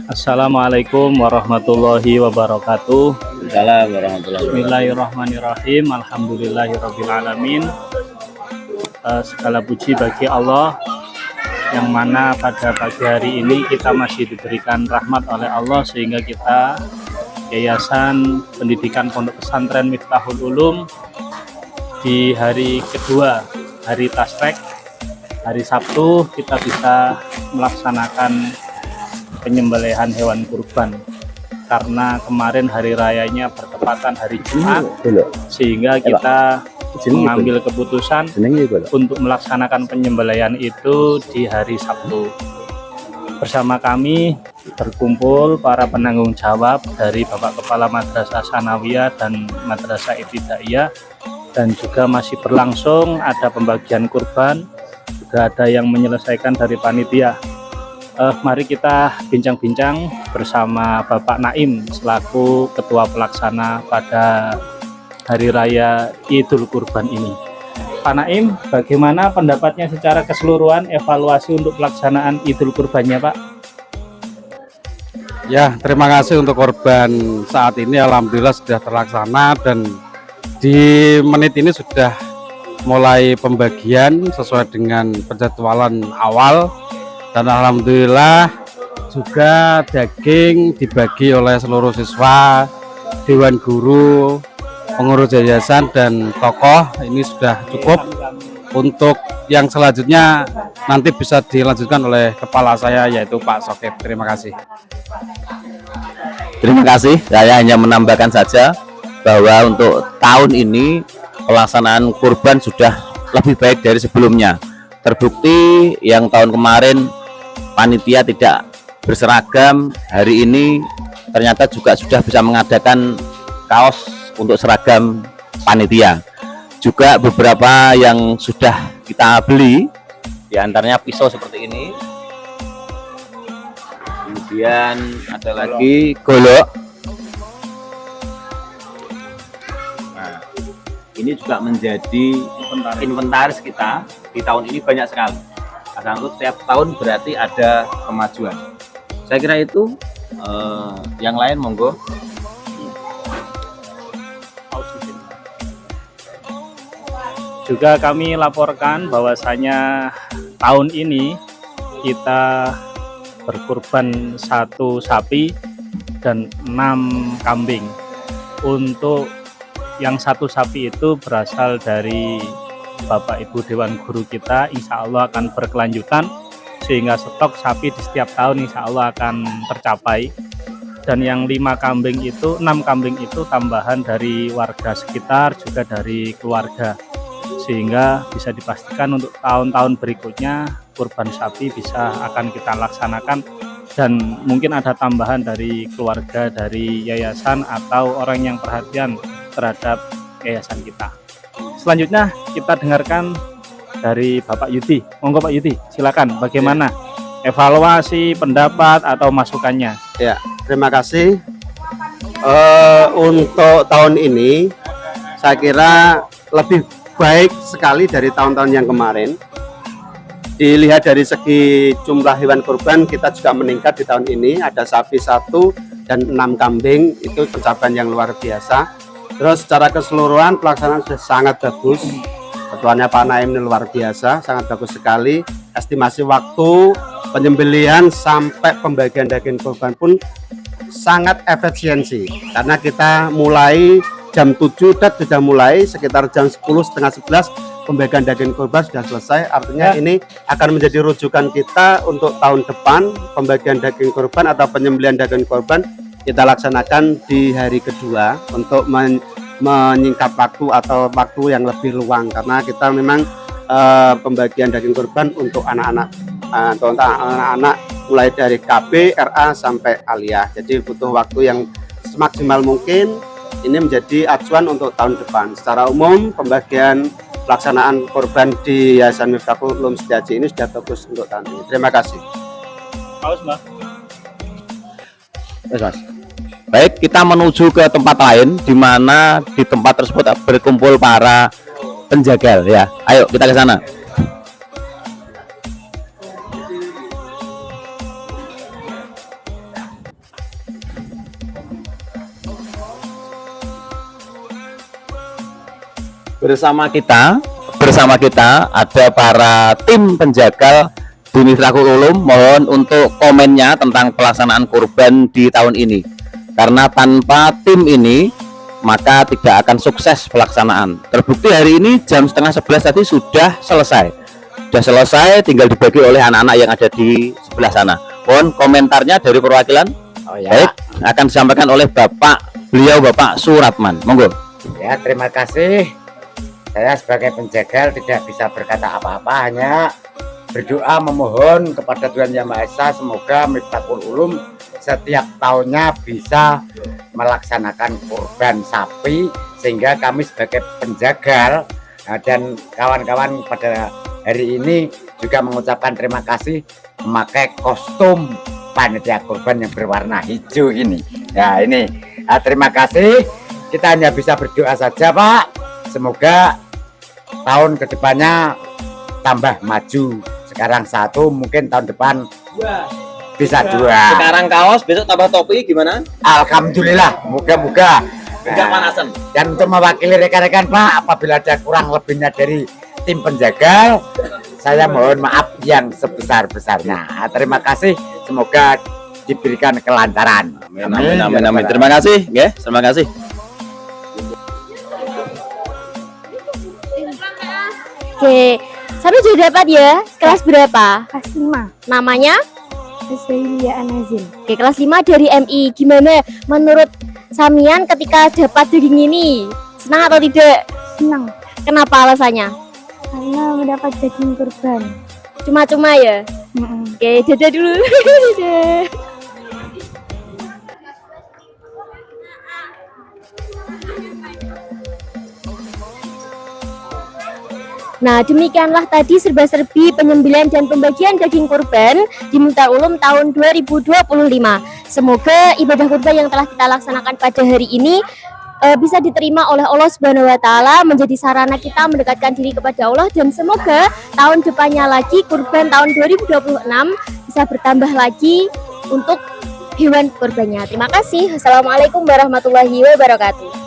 Assalamualaikum warahmatullahi wabarakatuh. Waalaikumsalam warahmatullahi wabarakatuh. Bismillahirrahmanirrahim. Alhamdulillahirabbil alamin. Segala puji bagi Allah yang mana pada pagi hari ini kita masih diberikan rahmat oleh Allah sehingga kita Yayasan Pendidikan Pondok Pesantren Miftahul Ulum di hari kedua, hari Tasrek, hari Sabtu kita bisa melaksanakan penyembelihan hewan kurban karena kemarin hari rayanya bertepatan hari Jumat, sehingga kita mengambil keputusan untuk melaksanakan penyembelihan itu di hari Sabtu. Bersama kami berkumpul para penanggung jawab dari Bapak Kepala Madrasah Sanawiyah dan Madrasah Ibtidaiyah, dan juga masih berlangsung ada pembagian kurban, juga ada yang menyelesaikan dari panitia. Mari kita bincang-bincang bersama Bapak Naim selaku Ketua Pelaksana pada Hari Raya Idul Kurban ini. Pak Naim, bagaimana pendapatnya secara keseluruhan evaluasi untuk pelaksanaan Idul Kurbannya, Pak? Ya, terima kasih untuk korban saat ini. Alhamdulillah sudah terlaksana dan di menit ini sudah mulai pembagian sesuai dengan penjadwalan awal, dan alhamdulillah juga daging dibagi oleh seluruh siswa, dewan guru, pengurus yayasan dan tokoh. Ini sudah cukup. Untuk yang selanjutnya nanti bisa dilanjutkan oleh kepala saya, yaitu Pak Sokip. Terima kasih. Terima kasih. Saya hanya menambahkan saja bahwa untuk tahun ini pelaksanaan kurban sudah lebih baik dari sebelumnya. Terbukti yang tahun kemarin panitia tidak berseragam, hari ini ternyata juga sudah bisa mengadakan kaos untuk seragam panitia. Juga beberapa yang sudah kita beli, diantaranya pisau seperti ini, kemudian ada lagi golok. Nah, ini juga menjadi inventaris kita di tahun ini banyak sekali. Karena untuk setiap tahun berarti ada kemajuan. Saya kira itu. Yang lain monggo. Juga kami laporkan bahwasanya tahun ini kita berkurban 1 sapi dan 6 kambing. Untuk yang 1 sapi itu berasal dari Bapak Ibu Dewan Guru kita, insya Allah akan berkelanjutan sehingga stok sapi di setiap tahun insya Allah akan tercapai. Dan yang 6 kambing itu tambahan dari warga sekitar, juga dari keluarga, sehingga bisa dipastikan untuk tahun-tahun berikutnya kurban sapi bisa akan kita laksanakan, dan mungkin ada tambahan dari keluarga, dari yayasan atau orang yang perhatian terhadap yayasan kita. Selanjutnya kita dengarkan dari Bapak Yudi. Monggo Pak Yudi, silakan bagaimana evaluasi, pendapat atau masukannya. Ya, terima kasih. Untuk tahun ini saya kira lebih baik sekali dari tahun-tahun yang kemarin. Dilihat dari segi jumlah hewan kurban, kita juga meningkat di tahun ini. Ada sapi 1 dan 6 kambing, itu pencapaian yang luar biasa. Terus secara keseluruhan pelaksanaan sudah sangat bagus. Ketuanya Pak Naim ini luar biasa, sangat bagus sekali. Estimasi waktu penyembelihan sampai pembagian daging kurban pun sangat efisiensi, karena kita mulai jam 7 dan sudah mulai sekitar jam 10, setengah 11 pembagian daging kurban sudah selesai. Artinya ini akan menjadi rujukan kita untuk tahun depan. Pembagian daging kurban atau penyembelihan daging kurban kita laksanakan di hari kedua untuk menyingkat waktu atau waktu yang lebih luang, karena kita memang pembagian daging kurban untuk anak-anak mulai dari KB, RA sampai aliyah. Jadi butuh waktu yang semaksimal mungkin. Ini menjadi acuan untuk tahun depan. Secara umum pembagian pelaksanaan kurban di Yayasan Miftahul Ulum Setiaji ini sudah bagus untuk tahun ini. Terima kasih. Baik, kita menuju ke tempat lain, di mana di tempat tersebut berkumpul para penjagal ya. Ayo kita ke sana. bersama kita ada para tim penjagal di Miftakul Ulum. Mohon untuk komennya tentang pelaksanaan kurban di tahun ini, karena tanpa tim ini maka tidak akan sukses pelaksanaan. Terbukti hari ini jam setengah 11 tadi sudah selesai, tinggal dibagi oleh anak-anak yang ada di sebelah sana. Mohon komentarnya dari perwakilan. Baik, akan disampaikan oleh Bapak Suratman. Monggo. Ya, terima kasih. Saya sebagai penjagal tidak bisa berkata apa-apa, hanya berdoa memohon kepada Tuhan Yang Maha Esa semoga Miftakul Ulum setiap tahunnya bisa melaksanakan kurban sapi, sehingga kami sebagai penjagal dan kawan-kawan pada hari ini juga mengucapkan terima kasih memakai kostum panitia kurban yang berwarna hijau ini. Ya, ini terima kasih. Kita hanya bisa berdoa saja, Pak, semoga tahun kedepannya tambah maju. Sekarang 1, mungkin tahun depan bisa 2. Sekarang kaos, besok tambah topi, gimana? Alhamdulillah, moga-moga Enggak panasan. Dan untuk mewakili rekan-rekan, Pak, apabila ada kurang lebihnya dari tim penjagal, saya mohon maaf yang sebesar-besarnya. Terima kasih, semoga diberikan kelancaran. Amin. Terima kasih, ya. Terima kasih. Oke, sampai sudah dapat ya. Kelas berapa? Kelas 5. Namanya? Rizailia Anazil. Oke, kelas 5 dari MI. Gimana menurut Samian ketika dapat daging ini? Senang atau tidak? Senang Kenapa alasannya? karena mendapat daging kurban. Cuma-cuma ya? Oke, dadah dulu. Dadah. Nah, demikianlah tadi serba-serbi penyembelihan dan pembagian daging kurban di Miftakul Ulum tahun 2025. Semoga ibadah kurban yang telah kita laksanakan pada hari ini bisa diterima oleh Allah Subhanahu wa taala, menjadi sarana kita mendekatkan diri kepada Allah, dan semoga tahun depannya lagi kurban tahun 2026 bisa bertambah lagi untuk hewan kurbannya. Terima kasih. Assalamualaikum warahmatullahi wabarakatuh.